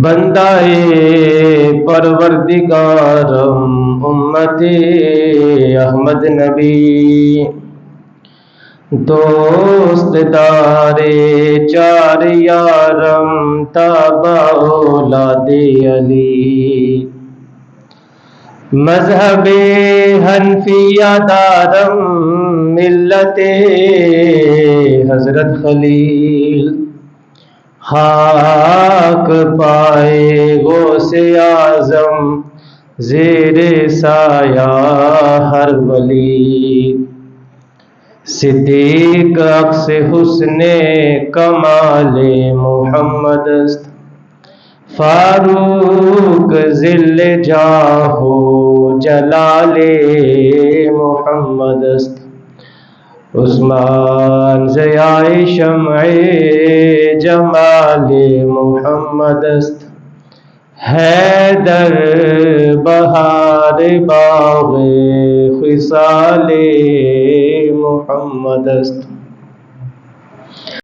بندائے پروردگارم امت احمد نبی، دوست دارے چار یارم تابع اولاد علی، مذہب حنفیہ دارم ملت حضرت خلیل، خاک پائے غوث اعظم زیر سایہ ہر ولی، صدیق عکس حسن کمال محمد است، فاروق ذل جاہ و جلال محمد است، عثمان ضیاء شمع جمال محمد است، حیدر بہار باغ خصال محمد است۔